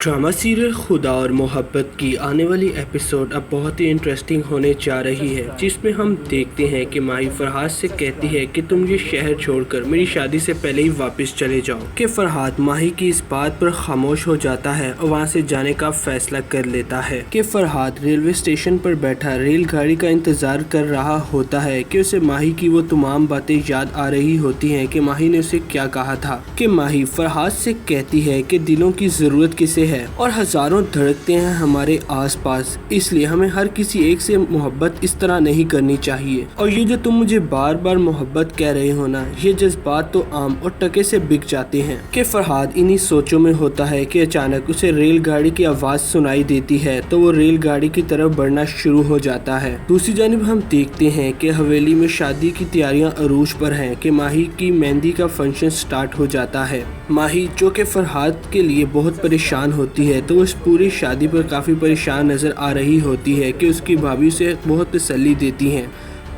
Drama serial खुदा और मोहब्बत की आने वाली एपिसोड अब बहुत ही इंटरेस्टिंग होने जा रही है, जिसमें हम देखते हैं कि माही फरहाद से कहती है कि तुम ये शहर छोड़कर मेरी शादी से पहले ही वापस चले जाओ। कि फरहाद माही की इस बात पर खामोश हो जाता है और वहाँ से जाने का फैसला कर लेता है। कि फरहाद रेलवे स्टेशन पर बैठा रेलगाड़ी का इंतजार कर रहा होता है कि उसे माही की वो तमाम बातें याद आ रही होती हैं कि माही ने उसे क्या कहा था। कि माही फरहाद से कहती है कि दिलों की जरूरत किसे है और हजारों धड़कते हैं हमारे आसपास, इसलिए हमें हर किसी एक से मोहब्बत इस तरह नहीं करनी चाहिए। और ये जो तुम मुझे बार बार मोहब्बत कह रहे हो ना, ये जज्बात तो आम और टके से बिक जाते हैं। कि फरहाद इन्हीं सोचों में होता है कि अचानक उसे रेलगाड़ी की आवाज सुनाई देती है तो वो रेलगाड़ी की तरफ बढ़ना शुरू हो जाता है। दूसरी जानिब हम देखते हैं कि हवेली में शादी की तैयारियां अरूज पर हैं कि माही की मेहंदी का फंक्शन स्टार्ट हो जाता है। माही जो कि फरहाद के लिए बहुत परेशान होती है तो उस पूरी शादी पर काफ़ी परेशान नज़र आ रही होती है कि उसकी भाभी उसे बहुत तसल्ली देती हैं।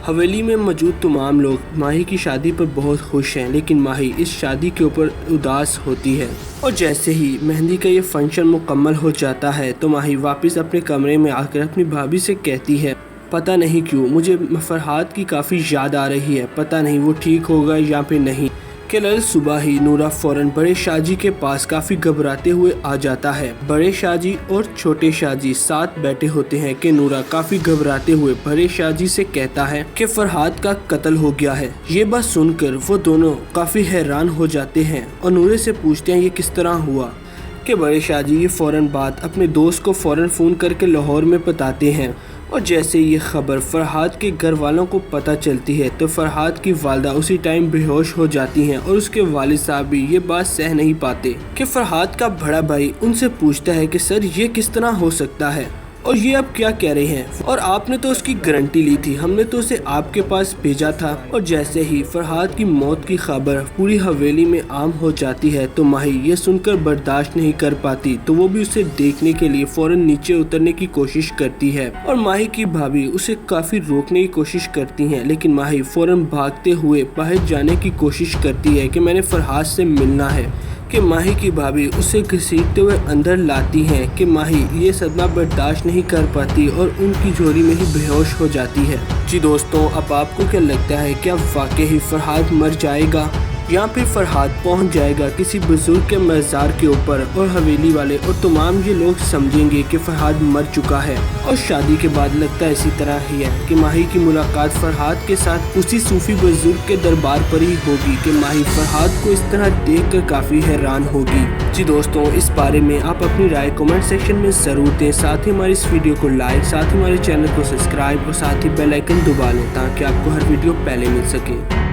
हवेली में मौजूद तमाम लोग माही की शादी पर बहुत खुश हैं, लेकिन माही इस शादी के ऊपर उदास होती है। और जैसे ही मेहंदी का ये फंक्शन मुकम्मल हो जाता है तो माही वापस अपने कमरे में आकर अपनी भाभी से कहती है, पता नहीं क्यों मुझे फरहाद की काफ़ी याद आ रही है, पता नहीं वो ठीक होगा या फिर नहीं। कि कल सुबह ही नूरा फौरन बड़े शाहजी के पास काफ़ी घबराते हुए आ जाता है। बड़े शाहजी और छोटे शाहजी साथ बैठे होते हैं कि नूरा काफ़ी घबराते हुए बड़े शाहजी से कहता है कि फरहाद का कत्ल हो गया है। ये बात सुनकर वो दोनों काफ़ी हैरान हो जाते हैं और नूरे से पूछते हैं ये किस तरह हुआ। कि बड़े शाहजी ये फ़ौरन बात अपने दोस्त को फ़ौरन फ़ोन करके लाहौर में बताते हैं और जैसे ये खबर फरहाद के घर वालों को पता चलती है तो फरहाद की वालदा उसी टाइम बेहोश हो जाती हैं और उसके वालिद साहब भी ये बात सह नहीं पाते। कि फरहाद का बड़ा भाई उनसे पूछता है कि सर ये किस तरह हो सकता है और ये आप क्या कह रहे हैं, और आपने तो उसकी गारंटी ली थी, हमने तो उसे आपके पास भेजा था। और जैसे ही फरहाद की मौत की खबर पूरी हवेली में आम हो जाती है तो माही ये सुनकर बर्दाश्त नहीं कर पाती तो वो भी उसे देखने के लिए फौरन नीचे उतरने की कोशिश करती है। और माही की भाभी उसे काफी रोकने की कोशिश करती है, लेकिन माही फौरन भागते हुए बाहर जाने की कोशिश करती है कि मैंने फरहाद से मिलना है। कि माही की भाभी उसे घसीटते हुए अंदर लाती हैं कि माही ये सदमा बर्दाश्त नहीं कर पाती और उनकी झोली में ही बेहोश हो जाती है। जी दोस्तों, अब आपको क्या लगता है, क्या वाकई ही फरहाद मर जाएगा या फिर फरहाद पहुंच जाएगा किसी बुजुर्ग के मज़ार के ऊपर और हवेली वाले और तमाम ये लोग समझेंगे कि फरहाद मर चुका है। और शादी के बाद लगता है इसी तरह ही है कि माही की मुलाकात फरहाद के साथ उसी सूफी बुजुर्ग के दरबार पर ही होगी कि माही फरहाद को इस तरह देखकर काफ़ी हैरान होगी। जी दोस्तों, इस बारे में आप अपनी राय कमेंट सेक्शन में ज़रूर दें। साथ ही हमारी इस वीडियो को लाइक, साथ ही हमारे चैनल को सब्सक्राइब और साथ ही बेल आइकन दबा लें ताकि आपको हर वीडियो पहले मिल सके।